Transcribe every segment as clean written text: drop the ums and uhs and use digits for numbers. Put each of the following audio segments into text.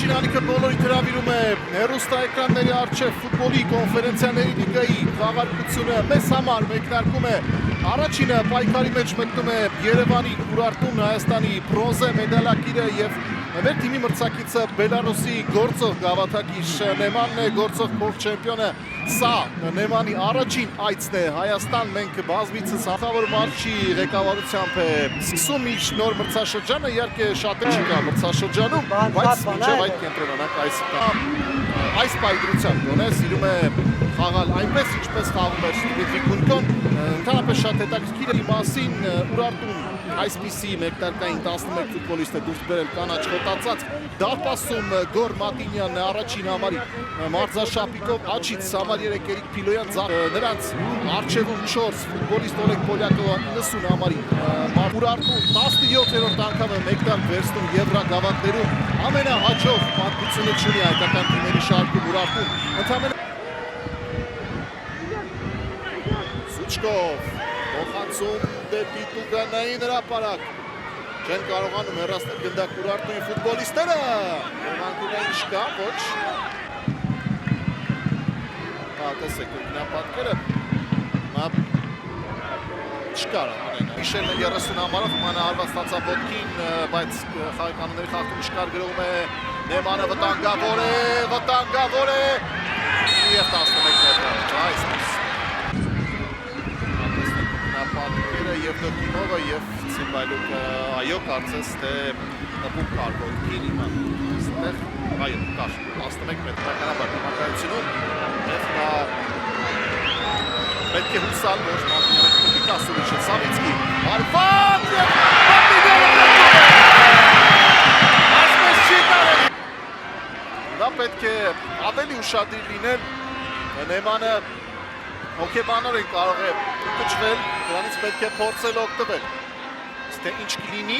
Առաջին ալիքը բոլորի հրավիրում է հեռուստաէկրանների առջև ֆուտբոլի կոնֆերենցիաների լիգայի խաղարկությունը մեզ համար մեկնարկում է առաջինը պայքարի մեջ մտնում է Երևանի Ուրարտուն Հայաստանի բրոնզե մեդալակիրը եւ մեր թիմի մրցակիցը Բելարուսի գործող գավաթակիր Նեմանն է, գործող փոխ-չեմպիոնը։ Սա Նեմանի առաջին այցն է Հայաստան, մենք բազմիցս հաղավոր մարշի ղեկավարությամբ է սկսում իր նոր մրցաշրջանը, իհարկե շատ չի կա մրցաշրջանում, բայց մինչև այդ կենտրոնանանք այս պայքարությամբ գոնե սիրում է խաղալ այնպես, ինչպես խաղում էր Դմիտրի Գունկոն, ընդհանրապես շատ հետաքրքիր է մասին Ուրարտուն այսպիսի մեկնարկային 11 ֆուտբոլիստ է դուրս բերել կանաչ խոտածած դարպասում Գոր Մատինյանն է առաջին համարի մարզաշապիկով Աչից համար 3 Էրիկ Փիլոյան նրանց առջևում 4 ֆուտբոլիստ Օլեգ Պոլյակովը 90 համարի Ուրարտուն 17-րդ անգամ է մեկնարկ վերցնում Եվրագավաթներում ամենահաջող պատմությունը չունի հայկական թիմերի շարքում Ուրարտուն ընդամենը Սուչկով Փոխանցում դեպի Տուգանային հրապարակ չեն կարողանում հեռացնել գնդակ Ուրարտունի ֆուտբոլիստները Անկունային չկա, ոչ տեսեք ինքնապատկերը չկար Միշելն 30 համարով մանահարված ստացավ ոտքին, բայց խաղականուների խախտում չկար գրում է Նեմանը վտանգավոր է և 11 մետրը այսպես պատկերը և Դոկիմովը և Ցիմբայլուկը այո կարծես թե նպում կար ոտքին իման ստեղ այո կար 11 մետրականաբար նմակայությունում և նա պետք է հուսալ, որ Մատինյանը կտուկի կասուրիչ է Սավիցկի արվատ և Մատինյանը այսպես չի կարելի նա պետք է ավելի ուշադիր լինել Նեմանը հոգեբանորեն կարող է կճվել, դրանից պետք է փորձել օգտվել թե ինչ կլինի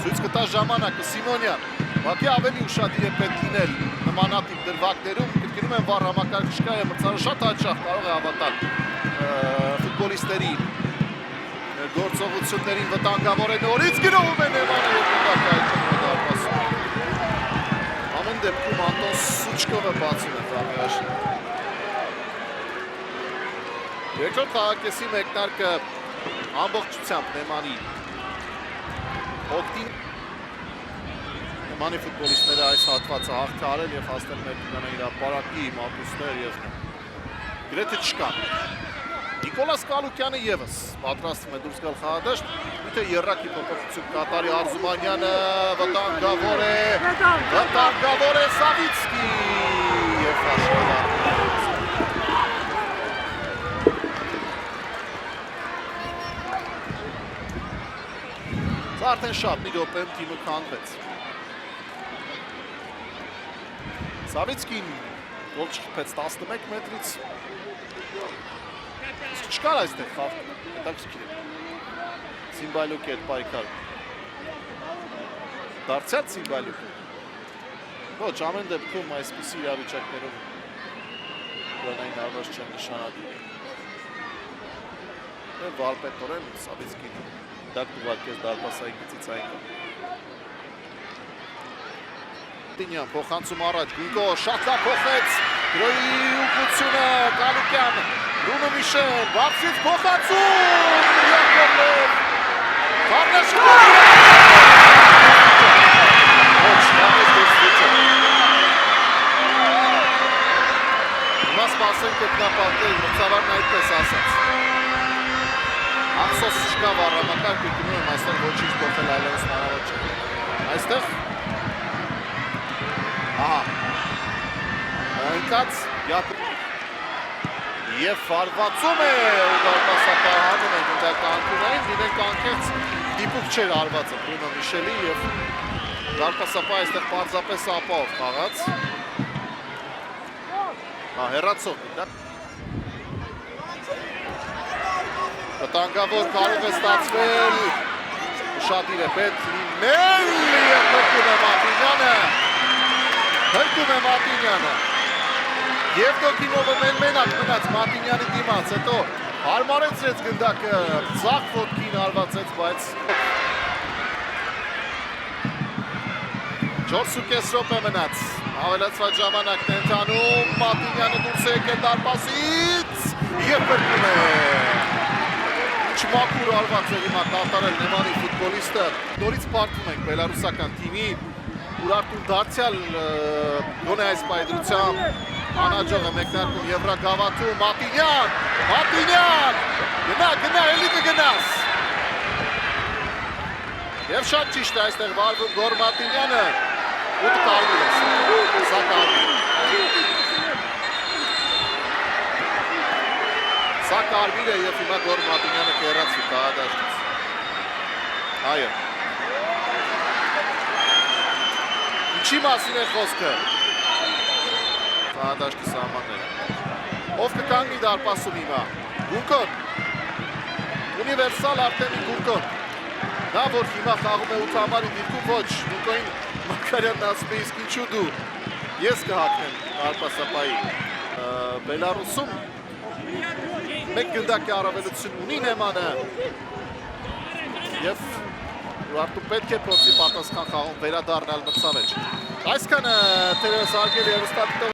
ցույց կտա ժամանակը Սիմոնյան Բակի ավելի ուշադիր է պետք լինել նմանատիպ դրվագներում գրկնում են վառ համակարգիչկա և մրցանը շատ հաճախ կարող է հավատալ ֆուտբոլիստերի գործողություններին վտանգավոր է նորից գրովում է Նեմանը և գնդակայություն դարպասում ամեն դեպքում Անտոն Սուչկովը բացում է ծամիաշին Երկրորդ խաղակեսի մեկնարկը ամբողջությամբ Նեմանի օգտին Նեմանի ֆուտբոլիստները այս հատվածը հաղթահարել և հասնել մեր Տուգանային հրապարակի մատուցներ և գրեթե չկան Նիկոլաս Կալուկյանը ևս պատրաստվում է դուրս գալ խաղադաշտ միթե եռակի փոփոխություն կատարի Արզումանյանը վտանգավոր է Սավիցկի և հաշվառ Սա արդեն շատ մի րոպեմ թիմը քանդվեց Սավիցկին գոլ չխփեց 11 մետրից իսկ չկար այստեղ խաղ հետաքրքիր է Ցիմբայլուկի հետ պայքար դարձյալ Ցիմբայլուկը ոչ ամեն դեպքում այսպիսի իրավիճակներով Ուրանային հարված չեն նշանակում և վարպետորեն Սավիցկին դակ ուղարկեց դարպասային գծից այն Տինյան փոխանցում առաջ Գունկո շատ լավ փոխեց գրոյի ուղղությունը Կալուկյան Ռունո Միշել բարձից փոխանցում Յակովլև Վարնաշկովի ոչ նավեց դեսվիճը հիմա սպասենք կտնապատել մրցավարն այդպես ասաց Ափսոս չկա վառամակարգ գնում եմ այստեղ ոչինչ փոխել այլևս հնարավոր չէ այստեղ ընկած և վարվածում է ու դարպասապահանում են գնդականկունային դինենք անկեղծ դիպուկ չէր արվածը Բրունո Միշելի և դարպասապահ այստեղ պարզապես ապահով խաղաց հեռացող Վտանգավոր կարող է ստացվել ուշադիր է պետք լինել և հրկում է Մատինյանը և Դոկիմովը մենակ մնաց Մատինյանի դիմաց հետո հարմարեցրեց գնդակը ձախ ոտքին հարվածեց բայց 4 կեսրոպ է մնաց, ավելացված ժամանակն է ընթանում, Մատինյանը դուրս է եկել դարպասից և բրկում է։ Ինչ մաքուր արված է հիմա կատարել Նեմանի ֆուտբոլիստը։ Նորից պարտվում ենք բելարուսական թիմի, Ուրարտուն դարձյալ գոնե այս պայդրությամբ անաջող է մեկնարկում Եվրագավաթում, Մատինյան, գնա, էլի կգնաս։ Եվ շատ ճիշտ է այստեղ վարվում Գոր Մատինյանը, ուտ կարմիր է, սա կարմիր։ Սա կարմիր է և հիմա Գոր Մատինյանը կերացվի կահադաշտից։ Այո։ Ինչի մասին է խոսքը։ Կահադաշտի սահմանները։ Ով կկանգնի դարպասում հիմա։ Գունկոն։ Ունիվերսալ Արտեմի Գունկոն։ Նա որ հիմա խաղում է 8 համարի դիրքում ոչ, Գունկոին Մակարյանն ասում է իսկ ինչու դու։ Ես կհակնեմ դարպասապայի։ Բելարուսում մեկ գնդակի առավելություն ունի Նեմանը։ Եվ Ուրարտուն պետք է փորձի պատասխան խաղում վերադառնալ մրցավեճ։ Այսքանը թերևս արգել է հեռուստադիտողի